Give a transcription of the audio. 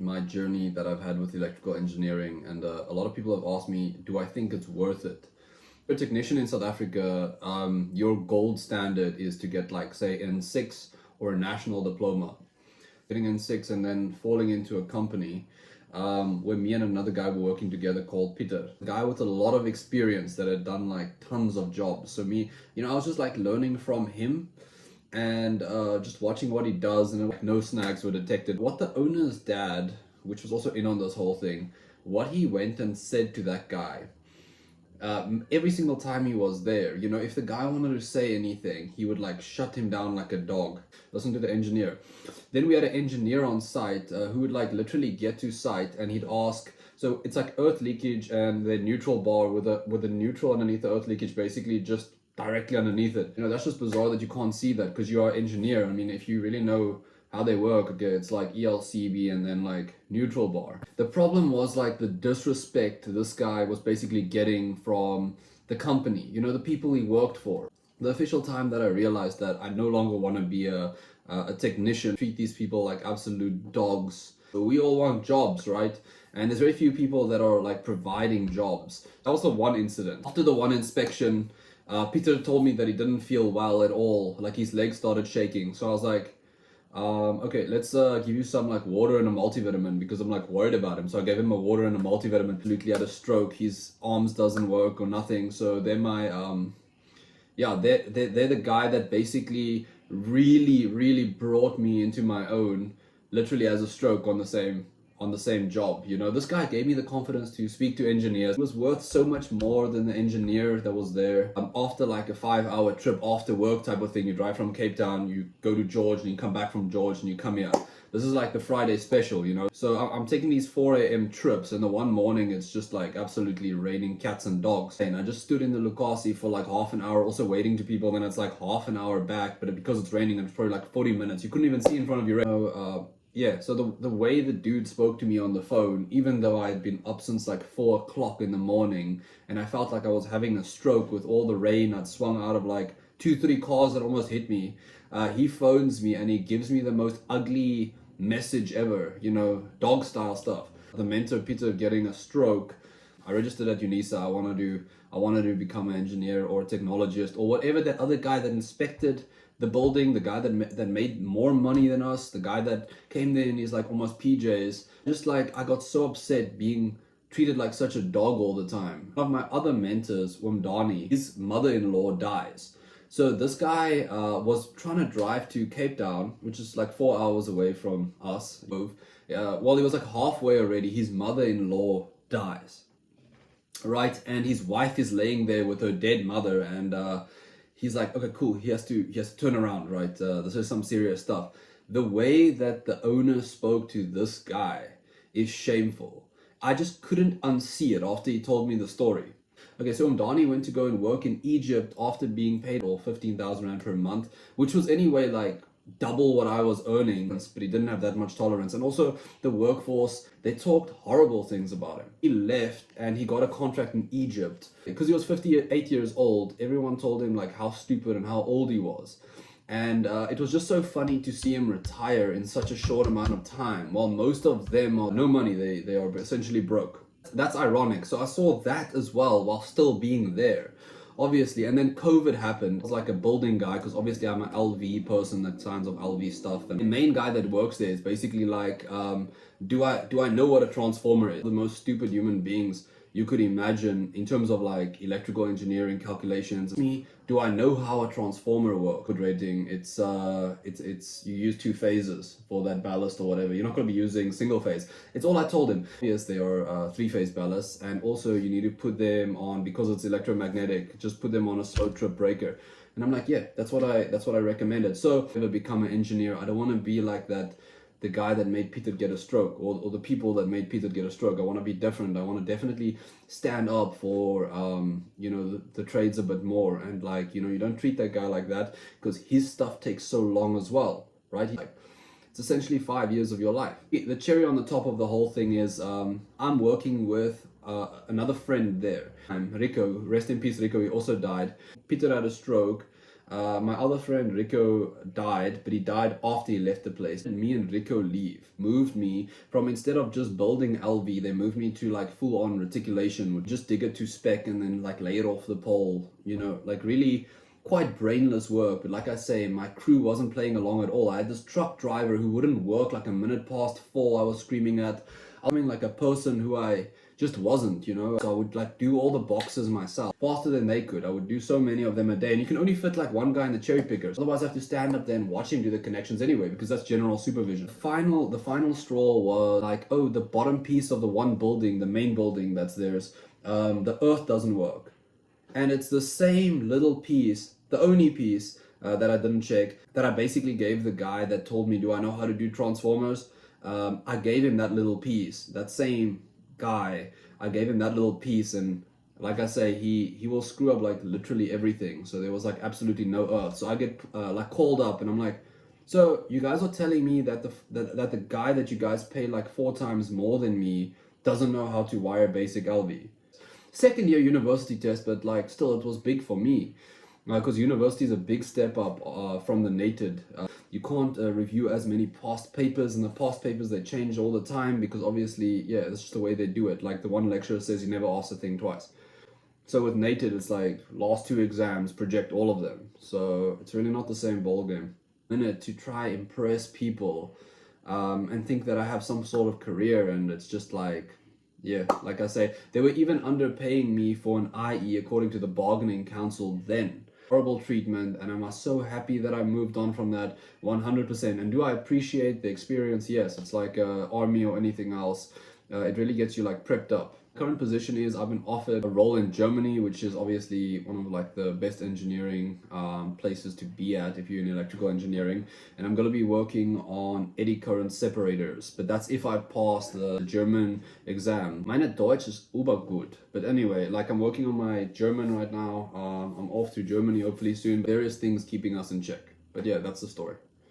my journey that I've had with electrical engineering, and a lot of people have asked me, do I think it's worth it? A technician in South Africa, your gold standard is to get like say N6 or a national diploma. Getting N6 and then falling into a company where me and another guy were working together called Peter, a guy with a lot of experience that had done like tons of jobs. So me, I was just like learning from him and just watching what he does, and like no snags were detected. What the owner's dad, which was also in on this whole thing, what he went and said to that guy every single time he was there, if the guy wanted to say anything, he would like shut him down like a dog. Listen to the engineer. Then we had an engineer on site who would like literally get to site and he'd ask, so it's like earth leakage and the neutral bar with a neutral underneath the earth leakage, basically just directly underneath it. That's just bizarre that you can't see that because you are an engineer. I mean, if you really know how they work, okay, it's like ELCB and then like neutral bar. The problem was like the disrespect this guy was basically getting from the company, the people he worked for. The official time that I realized that I no longer want to be a technician, treat these people like absolute dogs. We all want jobs, right? And there's very few people that are like providing jobs. That was the one incident. After the one inspection, Peter told me that he didn't feel well at all. Like his legs started shaking. So I was like, okay, let's give you some like water and a multivitamin because I'm like worried about him. So I gave him a water and a multivitamin. Absolutely had a stroke. His arms doesn't work or nothing. So they're my they're the guy that basically really brought me into my own, literally as a stroke on the same job. This guy gave me the confidence to speak to engineers. It was worth so much more than the engineer that was there. After like a 5-hour trip after work type of thing, you drive from Cape Town, you go to George, and you come back from George and you come here. This is like the Friday special, So I'm taking these 4 a.m. trips, and the one morning it's just like absolutely raining cats and dogs. And I just stood in the Lucasi for like half an hour, also waiting to people. Then it's like half an hour back, but because it's raining, it's probably like 40 minutes. You couldn't even see in front of you. So the way the dude spoke to me on the phone, even though I had been up since like 4 o'clock in the morning, and I felt like I was having a stroke with all the rain I'd swung out of like 2-3 cars that almost hit me, he phones me and he gives me the most ugly message ever, dog style stuff. The mentor Peter getting a stroke. I registered at UNISA. I wanted to become an engineer or a technologist or whatever. That other guy that inspected the building, the guy that made more money than us, the guy that came there in his like almost PJs. Just like I got so upset being treated like such a dog all the time. One of my other mentors, Umdani, his mother-in-law dies. So this guy was trying to drive to Cape Town, which is like 4 hours away from us. While he was like halfway already, his mother-in-law dies. Right, and his wife is laying there with her dead mother, and he's like, okay, cool. He has to turn around, right? This is some serious stuff. The way that the owner spoke to this guy is shameful. I just couldn't unsee it after he told me the story. Okay, so Umdani went to go and work in Egypt after being paid 15,000 rand per month, which was anyway like double what I was earning, but he didn't have that much tolerance. And also the workforce, they talked horrible things about him. He left and he got a contract in Egypt because he was 58 years old. Everyone told him like how stupid and how old he was. And it was just so funny to see him retire in such a short amount of time, while most of them are no money. They are essentially broke. That's ironic. So I saw that as well while still being there, obviously. And then COVID happened. I was like a building guy because obviously I'm an LV person that signs off LV stuff. And the main guy that works there is basically like, do I know what a transformer is? The most stupid human beings you could imagine in terms of like electrical engineering calculations. Me, do I know how a transformer works? Good rating. It's you use 2 phases for that ballast or whatever. You're not going to be using single phase. It's all I told him. Yes, they are 3-phase ballasts, and also you need to put them on, because it's electromagnetic, just put them on a slow trip breaker. And I'm like, yeah, that's what I recommended. So if I ever become an engineer, I don't want to be like that. The guy that made Peter get a stroke, or the people that made Peter get a stroke. I want to be different. I want to definitely stand up for the trades a bit more, and like you don't treat that guy like that because his stuff takes so long as well, right? It's essentially 5 years of your life. The cherry on the top of the whole thing is I'm working with another friend there. Rico, rest in peace, Rico. He also died. Peter had a stroke. My other friend Rico died, but he died after he left the place. And me and Rico moved me from, instead of just building LV, they moved me to like full on reticulation, would just dig it to spec and then like lay it off the pole, you know, like really quite brainless work. But like I say, my crew wasn't playing along at all. I had this truck driver who wouldn't work like a minute past 4. I was screaming at. I mean, like a person who I just wasn't, you know. So I would like do all the boxes myself faster than they could. I would do so many of them a day, and you can only fit like one guy in the cherry pickers. Otherwise, I have to stand up there and watch him do the connections anyway, because that's general supervision. The final straw was like, oh, the bottom piece of the one building, the main building that's theirs, the earth doesn't work, and it's the same little piece, the only piece that I didn't check, that I basically gave the guy that told me, do I know how to do transformers? I gave him that little piece, that same guy, I gave him that little piece, and like I say, he will screw up like literally everything. So there was like absolutely no earth. So I get like called up, and I'm like, so you guys are telling me that the guy that you guys pay like 4 times more than me doesn't know how to wire basic LV? Second year university test, but like still it was big for me, because university is a big step up from the nated. You can't review as many past papers, and the past papers they change all the time, because obviously, yeah, that's just the way they do it. Like the one lecturer says, you never ask a thing twice. So with nated, it's like last 2 exams, project all of them. So it's really not the same ball game. In it to try impress people, and think that I have some sort of career, and it's just like, yeah, like I say, they were even underpaying me for an IE according to the bargaining council then. Horrible treatment, and I'm so happy that I moved on from that 100%. And do I appreciate the experience? Yes, it's like army or anything else. It really gets you like prepped up. Current position is I've been offered a role in Germany, which is obviously one of like the best engineering places to be at if you're in electrical engineering, and I'm going to be working on eddy current separators, but that's if I pass the German exam. Meine Deutsch is gut, but anyway, like I'm working on my German right now. I'm off to Germany hopefully soon. Various things keeping us in check, but yeah, that's the story.